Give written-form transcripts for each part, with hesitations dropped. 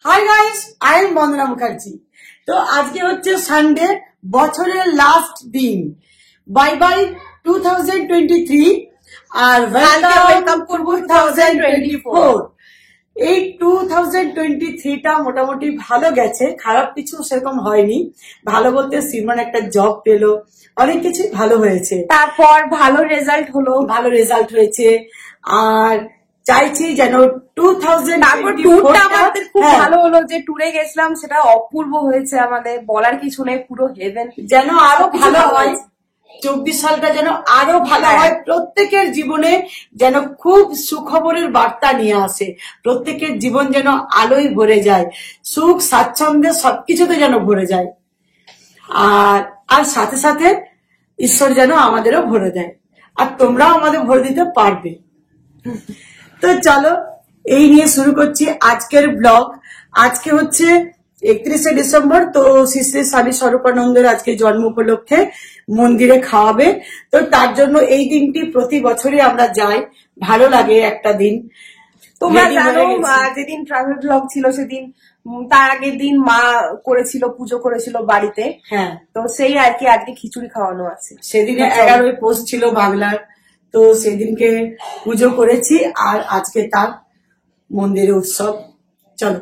Hi guys, I am বন্দনা মুখার্জি। তো আজকে হচ্ছে সানডে, বছরের লাস্ট দিন। বাই বাই 2023 আর ওয়েলকাম করবো 2024। এই 2023টা মোটামুটি ভালো গেছে, খারাপ কিছু সেরকম হয়নি। ভালো বলতে সিমরন একটা জব পেলো, অনেক কিছু ভালো হয়েছে, তারপর ভালো রেজাল্ট হয়েছে। আর চাইছি যেন 2024টা আমাদের খুব ভালো হলো, যে ট্যুরে গেছিলাম সেটা অপূর্ব হয়েছে, আমাদের বলার কিছু নেই, পুরো হেভেন। যেন আরো ভালো হয়, 24 সালটা যেন আরো ভালো হয়, প্রত্যেকের জীবনে যেন খুব সুখবরের বার্তা নিয়ে আসে, প্রত্যেকের জীবন যেন আলোয় ভরে যায়, সুখ স্বাচ্ছন্দ্যে সবকিছুতে যেন ভরে যায়। আর সাথে সাথে ঈশ্বর যেন আমাদেরও ভরে দেয়, আর তোমরাও আমাদের ভরে দিতে পারবে। তো চলো, এই নিয়ে শুরু করছি আজকের ব্লগ। আজকে হচ্ছে 31শে ডিসেম্বর। তো শ্রী শ্রী স্বামী স্বরূপানন্দের আজকে জন্ম উপলক্ষে মন্দিরে খাওয়াবে। তো তার জন্য এই দিনটি প্রতি বছরই আমরা যাই, ভালো লাগে একটা দিন। তোমরা জানো যেদিন ট্রাভেল ব্লগ ছিল সেদিন, তার আগের দিন মা করেছিল, পুজো করেছিল বাড়িতে। হ্যাঁ, তো সেই আর কি আজকে খিচুড়ি খাওয়ানো আছে। সেদিনে 11ই পৌষ ছিল বাংলার, তো সেদিনকে পুজো করেছি, আর আজকে তার মন্দিরে উৎসব। চলো।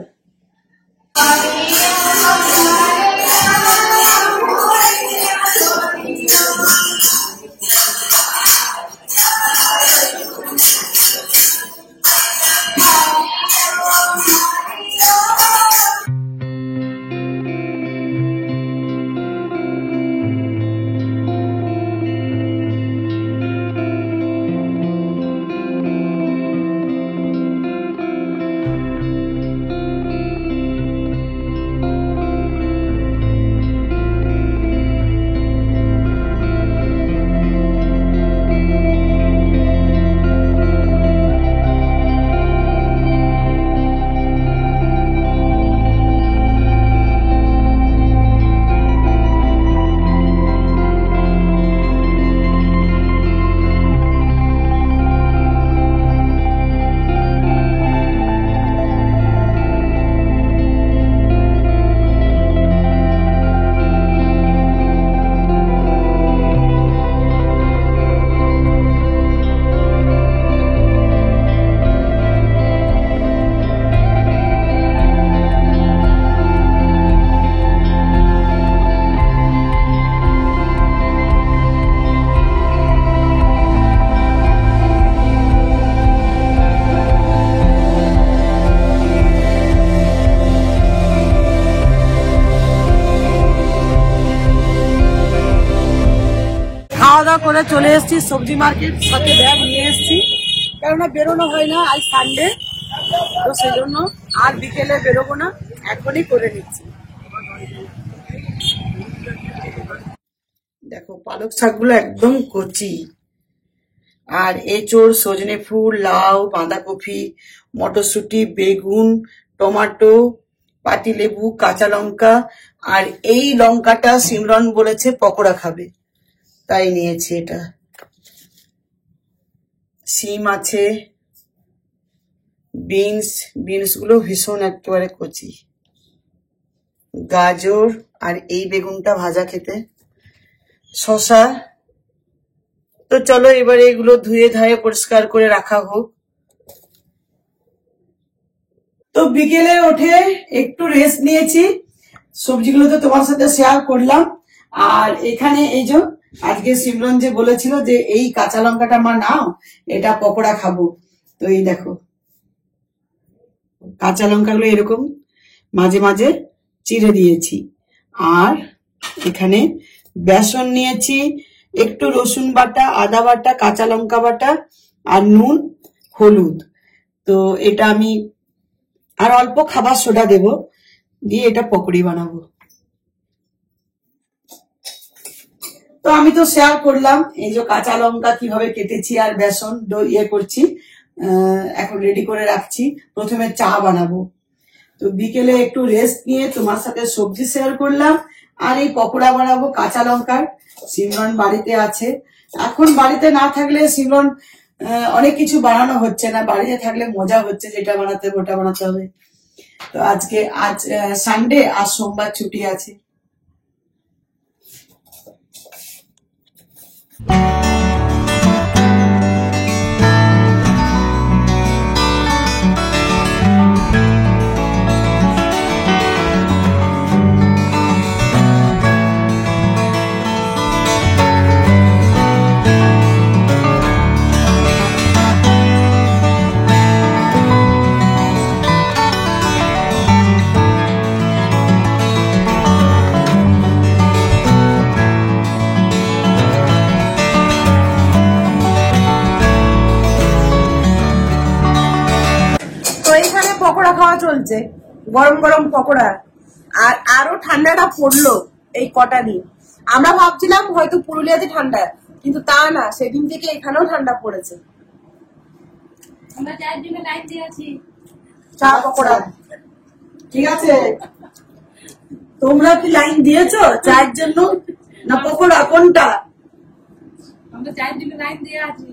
খাওয়া দাওয়া করে চলে এসেছি সবজি মার্কেট, সাথে ব্যাগ নিয়ে এসেছি, কেননা বেরোনো হয় না, আজ সানডে। তো সেই জন্য আর বিকেলে বেরোবো না, এখনই করে নিচ্ছি। দেখো পালক শাকগুলো একদম কচি, আর এঁচোড়, সজনে ফুল, লাউ, বাঁধাকপি, মটরশুঁটি, বেগুন, টমেটো, পাতিলেবু, কাঁচা লঙ্কা। আর এই লঙ্কাটা সিমরন বলেছে পকোড়া খাবে, তাই নিয়েছি এটা। সিম আছে, বিনস গুলো ভীষণ একেবারে কচি, গাজর, আর এই বেগুনটা ভাজা খেতে, শসা। তো চলো এবারে এগুলো ধুয়ে ধায়ে পরিষ্কার করে রাখা হোক। তো বিকেলে উঠে একটু রেস্ট নিয়েছি, সবজিগুলো তো তোমার সাথে শেয়ার করলাম। আর এখানে এই যে আজকে সিমরন যে বলেছিল যে এই কাঁচা লঙ্কাটা আমার নাও, এটা পকোড়া খাবো। তো এই দেখো কাঁচা লঙ্কাগুলো এরকম মাঝে মাঝে চিড়ে দিয়েছি। আর এখানে বেসন নিয়েছি, একটু রসুন বাটা, আদা বাটা, কাঁচা লঙ্কা বাটা, আর নুন, হলুদ। তো এটা আমি আর অল্প খাবার সোডা দেব, দিয়ে এটা পকোড়ি বানাবো। তো আমি তো শেয়ার করলাম এই যে কাঁচা লঙ্কা কিভাবে কেটেছি, আর বেসন ইয়ে করছি, এখন রেডি করে রাখছি। প্রথমে চা বানাবো। তো বিকেলে একটু রেস্ট নিয়ে তোমার সাথে সবজি শেয়ার করলাম, আর এই পকোড়া বানাবো কাঁচা লঙ্কার। সিমরন বাড়িতে আছে, এখন বাড়িতে না থাকলে সিমরন অনেক কিছু বানানো হচ্ছে না, বাড়িতে থাকলে মজা হচ্ছে, যেটা বানাতে হবে ওটা বানাতে হবে। তো আজ সানডে, আজ সোমবার ছুটি আছে। তো এখানে পকোড়া খাওয়া চলছে, গরম গরম পকোড়া। আর আরো ঠান্ডাটা পড়লো এই কটা দিন। আমরা ভাবছিলাম হয়তো পুরুলিয়াতে ঠান্ডা, কিন্তু তা না, সেদিন থেকে এখানেও ঠান্ডা পড়েছে। আমরা 4 দিনে লাইন দিয়ে আছি। চা পকোড়া ঠিক আছে, তোমরা কি লাইন দিয়েছো চায়ের জন্য না পকোড়া, কোনটা? আমরা 4 দিনে লাইন দিয়ে আছি।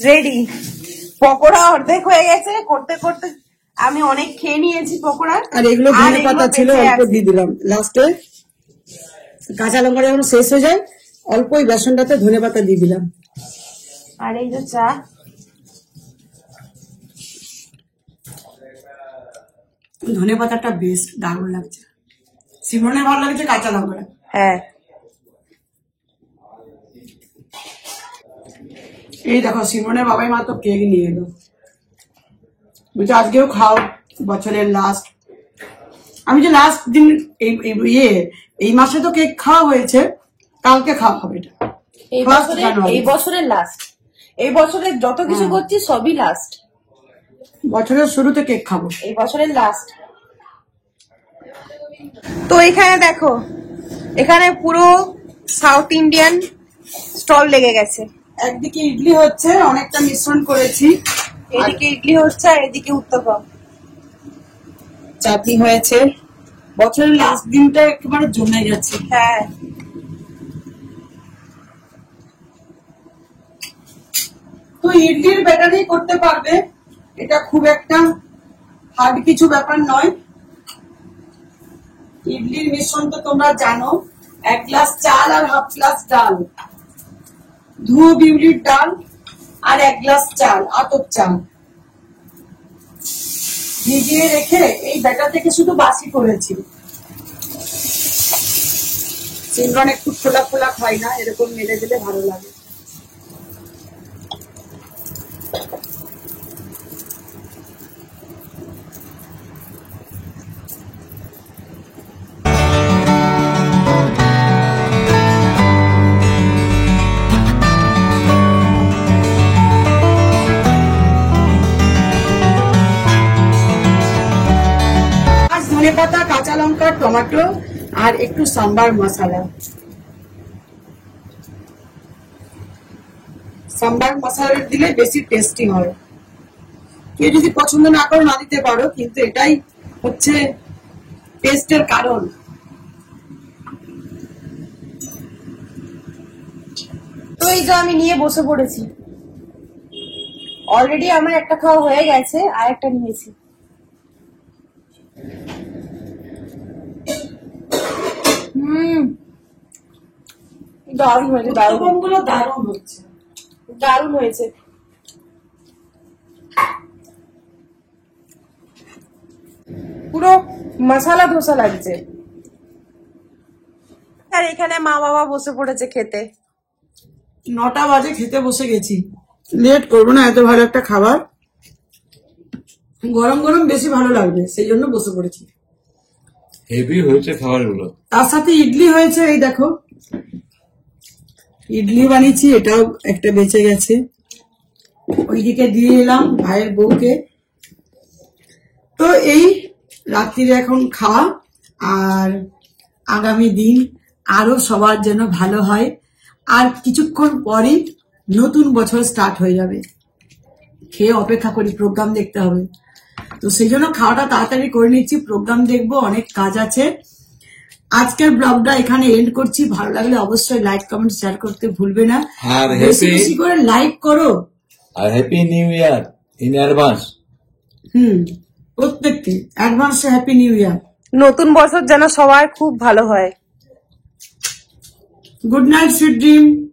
রেডি, পকোড়া অর্ধেক হয়ে গেছে। করতে করতে আমি অনেক খেয়ে নিয়েছি পকোড়া। আর এগুলো ধনে পাতা ছিল, অল্প দিয়ে দিলাম লাস্টে। কাঁচা লঙ্কা যখন শেষ হয়ে যায় অল্প ওই বেসনটাতে ধনে পাতা দিয়ে দিলাম। আর এই যে চা, ধনে পাতাটা বেশ দারুণ লাগছে। সিমনের ভালো লাগছে কাঁচা লঙ্কা। হ্যাঁ এই দেখো সিমনের বাবাই মা তো কেক নিয়ে এলো, বলছে আজকেও খাও, বছরের লাস্ট। আমি যে লাস্ট দিন এই মাসে তো কেক খাওয়া হয়েছে, কালকে খাওয়া হবে এটা। এই বছরের লাস্ট, এই বছরের যত কিছু করছি সবই লাস্ট। বছরের শুরুতে কেক খাবো, এই বছরের লাস্ট। তো এখানে দেখো, এখানে পুরো সাউথ ইন্ডিয়ান স্টল লেগে গেছে। একদিকে ইডলি হচ্ছে, অনেকটা মিশ্রণ করেছি, এদিকে ইডলি হচ্ছে আর এদিকে উত্তপম, চাটনি হয়েছে। বছরের লাস্ট দিনটা একেবারে জমে গেছে। হ্যাঁ তো ইডলির ব্যাটারই করতে পারবে, এটা খুব একটা হার্ড কিছু ব্যাপার নয়। ইডলির মিশ্রণ তো তোমরা জানো, 1 গ্লাস চাল আর হাফ গ্লাস ডাল, ধুয়ো বিউলির ডাল আর 1 গ্লাস চাল, আতপ চাল ভিজিয়ে রেখে এই ব্যাটার থেকে শুধু বাসি করেছি। সিমরন একটু খোলা খোলা খাই না, এরকম মেলে দিলে ভালো লাগে। ধনেপাতা, কাঁচা লঙ্কা, টমেটো আর একটু সাম্বার মশলা। সাম্বার মশলা দিলে বেশি টেস্টি হয়। কেউ যদি পছন্দ না করো না দিতে পারো, কিন্তু এটাই হচ্ছে টেস্টের কারণ। তো এই যে আমি নিয়ে বসে পড়েছি। অলরেডি আমার একটা খাওয়া হয়ে গেছে, আর একটা নিয়েছি। দারুণ হয়েছে, দারুণ গুলো দারুণ হচ্ছে, দারুণ হয়েছে। পুরো মশলা ধোসা লাগছে। আর এখানে মা বাবা বসে পড়েছে খেতে। 9টা বাজে খেতে বসে গেছি, লেট করবো না, এত ভালো একটা খাবার, গরম গরম বেশি ভালো লাগবে, সেই জন্য বসে পড়েছি। হেভি হয়েছে খাবারগুলো। তার সাথে ইডলি হয়েছে, এই দেখো ইডলি বানিয়েছি, এটাও একটা বেঁচে গেছে, ওইদিকে দিয়ে এলাম ভাইয়ের বউকে। তো এই রাত্রিরে এখন খাওয়া, আর আগামী দিন আরো সবার যেন ভালো হয়। আর কিছুক্ষণ পরেই নতুন বছর স্টার্ট হয়ে যাবে, খেয়ে অপেক্ষা করি, প্রোগ্রাম দেখতে হবে। তো সেই জন্য খাওয়াটা তাড়াতাড়ি করে নিচ্ছি, প্রোগ্রাম দেখবো, অনেক কাজ আছে। আজকের ব্লগটা এখানে এন্ড করছি। ভালো লাগলে অবশ্যই লাইক কমেন্ট শেয়ার করতে ভুলবে না, আর বেশি happy- বেশি করে লাইক করো। আর happy new year in advance. প্রত্যেককে অ্যাডভান্স হ্যাপি নিউ ইয়ার। নতুন বছর যেন সবার খুব ভালো হয়। Good night, sweet dream.